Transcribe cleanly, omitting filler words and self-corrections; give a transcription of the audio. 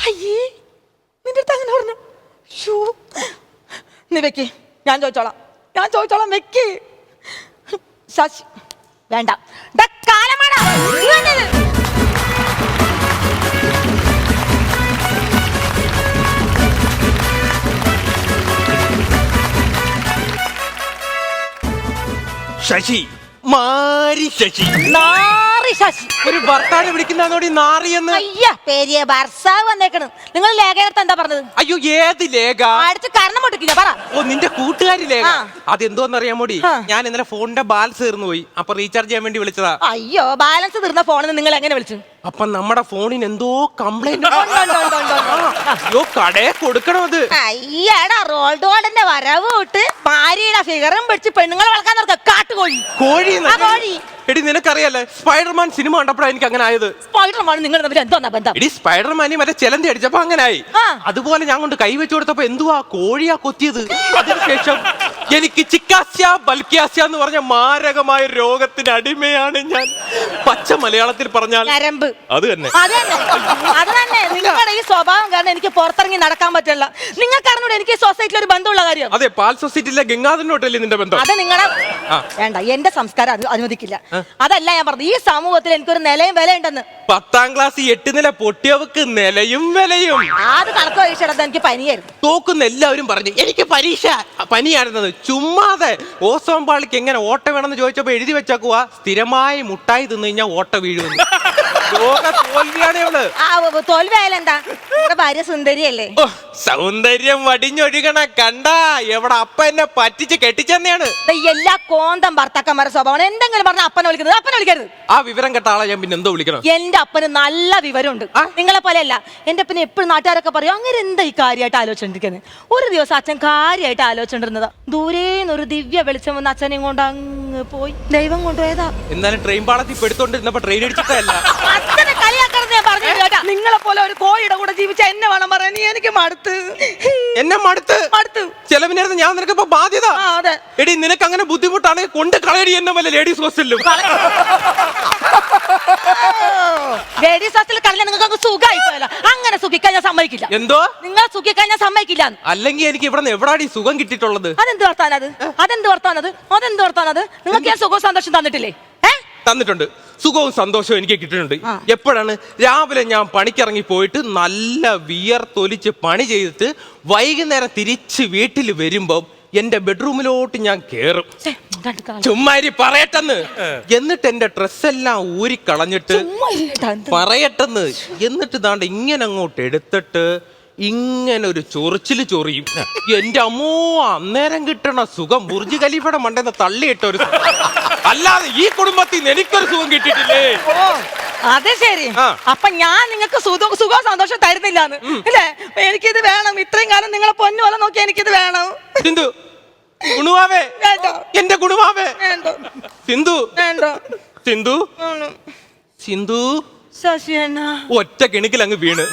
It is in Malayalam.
അയ്യേ നിന്റെ അടുത്ത് അങ്ങനെ പറഞ്ഞു. നീ വെക്ക്, ഞാൻ ചോദിച്ചോളാം വെക്ക്. ശശി വേണ്ട കാലമാടാ. ശശി മാരി ശശി നാറി ശശി. ഒരു ഭർത്താവിനെ വിളിക്കുന്നോടി നാറിയെന്ന്. അയ്യ പേരിയ ഭർത്താവ് വന്നേക്കണ്. നിങ്ങൾ ലേഖനത്തെ എന്താ പറഞ്ഞത്? അയ്യോ ഏത് ലേഖ? അടിച്ച് കരണം പൊട്ടിക്കില്ല പറ. ഓ നിന്റെ കൂട്ടുകാരി ലേഖ. അതെന്തോന്നറിയാമോടി, ഞാൻ ഇന്നലെ ഫോണിന്റെ ബാലൻസ് തീർന്നു പോയി. അപ്പൊ റീചാർജ് ചെയ്യാൻ വേണ്ടി വിളിച്ചതാ. അയ്യോ ബാലൻസ് തീർന്ന ഫോണിൽ നിങ്ങൾ എങ്ങനെ വിളിച്ചു? അപ്പൊ നമ്മുടെ ഫോണിന് എന്തോ കംപ്ലൈന്റ്. അയ്യോ കടയെ കൊടുക്കണം അത്. അയ്യടാ റോൾഡ് ഗോൾഡിന്റെ വരവ് വിട്ട് ഭാര്യയുടെ ഫിഗറും പിടിച്ച് പെണ്ണുങ്ങളെ വളക്കാൻ നടക്കുക കാട്ടുകോഴി. കോഴി കോഴി. എടി നിനക്കറിയാലേ സ്പൈഡർമാൻ സിനിമ കണ്ടപ്പോഴാണ് എനിക്ക് അങ്ങനെ ആയത്. സ്പൈഡർമാൻ നിങ്ങൾ തമ്മിൽ എന്തോന്നാ ബന്ധം? എടി സ്പൈഡർമാനി മറ്റേ ചെലന്തി അടിച്ചപ്പോ അങ്ങനെ ആയി. അതുപോലെ ഞാൻ കൊണ്ട് കൈ വെച്ചു കൊടുത്തപ്പോ എന്തുവാ കോഴിയാ കൊത്തിയത്. അതിനുശേഷം എനിക്ക് ചിക്കാസ്യ ബൽക്യാസ്യ എന്ന് പറഞ്ഞ മാരകമായ രോഗത്തിന് അടിമയാണ് ഞാൻ. പച്ച മലയാളത്തിൽ പറഞ്ഞാൽ നരമ്പ്. അത് തന്നെ. അത് തന്നെ. നിങ്ങളുടെ ഈ സ്വഭാവം കാരണം എനിക്ക് പുറത്തിറങ്ങി നടക്കാൻ പറ്റില്ല. നിങ്ങൾക്ക് അറിഞ്ഞൂടെ എനിക്ക് സൊസൈറ്റിയിൽ ഒരു ബന്ധമുള്ള കാര്യം? അതെ, പാൽ സൊസൈറ്റിയിലെ ഗംഗാധരനോട്ടല്ലേ നിന്റെ ബന്ധം? അത് നിങ്ങളെ വേണ്ട, എന്റെ സംസ്കാരം അനുവദിക്കില്ല. അതല്ല ഞാൻ പറഞ്ഞു, ഈ സമൂഹത്തിൽ എനിക്കൊരു നിലയും വിലയുണ്ടെന്ന്. 10ാം ക്ലാസ് 8 നില പൊട്ടിയവക്ക് നിലയും വിലയും. അത് കണക്ക് പരീക്ഷ എനിക്ക് പനിയായിരുന്നു. തോക്കുന്ന എല്ലാവരും പറഞ്ഞു എനിക്ക് പരീക്ഷ പനിയായിരുന്നത്. ചുമ്മാതെ ഓസോം പാളിക്ക് എങ്ങനെ ഓട്ട വേണമെന്ന് ചോദിച്ചപ്പോ എഴുതി വെച്ചാക്കുവാ സ്ഥിരമായി മുട്ടായി തിന്നു കഴിഞ്ഞാൽ ഓട്ട വീഴുമെന്ന്. തോൽവിയായാലെന്താ? നിങ്ങളുടെ ഭാര്യ സുന്ദരിയല്ലേ? സൗന്ദര്യം വടിഞ്ഞൊഴുകണ കണ്ട എവിടെ അപ്പ എന്നെ പറ്റിച്ച് കെട്ടിച്ചെന്നെയാണ്. എല്ലാ കോന്തം ഭർത്താക്കന്മാരുടെ സ്വഭാവമാണ്. എന്തെങ്കിലും പറഞ്ഞ അപ്പനെ വിളിക്കുന്നത്. അപ്പനെ വിളിക്കരുത്. ആ വിവരം കേട്ട ആളെ ഞാൻ പിന്നെ എന്തോ വിളിക്കണം? എന്റെ അപ്പന് നല്ല വിവരമുണ്ട്. നിങ്ങളെ പോലെയല്ല. എന്റെ അപ്പന് എപ്പോഴും നാട്ടുകാരൊക്കെ പറയും അങ്ങനെ എന്താ ഈ കാര്യമായിട്ട് ആലോചിച്ചിരിക്കുന്നത്. ഒരു ദിവസം അച്ഛൻ കാര്യമായിട്ട് ആലോചിച്ചിരുന്നത് ദൂരേന്നൊരു ദിവ്യ വെളിച്ചം വന്ന് അച്ഛനെയും കൊണ്ട് അങ്ങ് പോയി. ദൈവം കൊണ്ടുപോയതാ. എന്നാലും ട്രെയിൻ പാളത്തിൽ പെടുത്തോണ്ടിരുന്നപ്പോ ട്രെയിൻ അടിച്ചിട്ടല്ല. അച്ഛനെ കളിയാക്കരുത് ഞാൻ പറഞ്ഞു കേട്ടാ. നിങ്ങളെ പോലെ ഒരു കോഴിയുടെ കൂടെ ജീവിച്ച എന്നെ വേണം പറയാൻ. എനിക്ക് മടുത്ത്. എന്നെ മടുത്ത് ചെലവിനായിരുന്നു ഞാൻ നിനക്കിപ്പോ ബാധ്യത. എടി നിനക്ക് അങ്ങനെ ബുദ്ധിമുട്ടാണെങ്കിൽ കൊണ്ട് കളയടി എന്നെ പോലെ ലേഡീസ് ഹോസ്റ്റലിലും. ലേഡീസ് ഹോസ്റ്റലിൽ കളഞ്ഞ നിങ്ങൾക്ക് സുഖമായി പോയല്ലോ. അങ്ങനെ സുഖിക്കാൻ ഞാൻ സമ്മതിക്കില്ല. എന്തോ നിങ്ങളെ സുഖിക്കാൻ ഞാൻ സമ്മതിക്കില്ല. അല്ലെങ്കിൽ എനിക്ക് ഇവിടെ എവിടാടി സുഖം കിട്ടിയിട്ടുള്ളത്? അതെന്ത് വർത്താനത്? നിങ്ങൾക്ക് ഞാൻ സുഖവും സന്തോഷം തന്നിട്ടില്ലേ? തന്നിട്ടുണ്ട്. സുഖവും സന്തോഷവും എനിക്ക് കിട്ടുന്നുണ്ട്. എപ്പോഴാണ്? രാവിലെ ഞാൻ പണിക്കിറങ്ങി പോയിട്ട് നല്ല വിയർത്തൊലിച്ച് പണി ചെയ്തിട്ട് വൈകുന്നേരം തിരിച്ച് വീട്ടിൽ വരുമ്പോ എന്റെ ബെഡ്റൂമിലോട്ട് ഞാൻ കേറും. ചുമ്മാരി പറയട്ടെന്ന്. എന്നിട്ട് എന്റെ ഡ്രസ്സെല്ലാം ഊരിക്കളഞ്ഞിട്ട് പറയട്ടെന്ന്. എന്നിട്ട് ദാണ്ട് ഇങ്ങനെ അങ്ങോട്ട് എടുത്തിട്ട് ഇങ്ങനെ ഒരു ചൊറിച്ചില് ചൊറിയും. എന്റെ അമ്മോ, അന്നേരം കിട്ടണ സുഖം ബുർജ് ഖലീഫയുടെ മണ്ടെന്ന് തള്ളിയിട്ട ഒരു. അല്ലാതെ ഈ കുടുംബത്തിൽ നിന്ന് എനിക്കൊരു സുഖം കിട്ടിയിട്ടില്ലേ? അതെ ശരി. അപ്പൊ ഞാൻ നിങ്ങൾക്ക് സുഖവും സന്തോഷം തരുന്നില്ലാന്ന് അല്ലേ? എനിക്കിത് വേണം. ഇത്രയും കാലം നിങ്ങളെ പൊന്നു പോലെ നോക്കി എനിക്കിത് വേണം. സിന്ധു ഗുണുവാവേ, എന്റെ ഗുണുവാവേ. സിന്ധു സിന്ധു സിന്ധു ശശി അണ്ണ ഒറ്റ കിണിക്കിൽ അങ്ങ് വീണ്.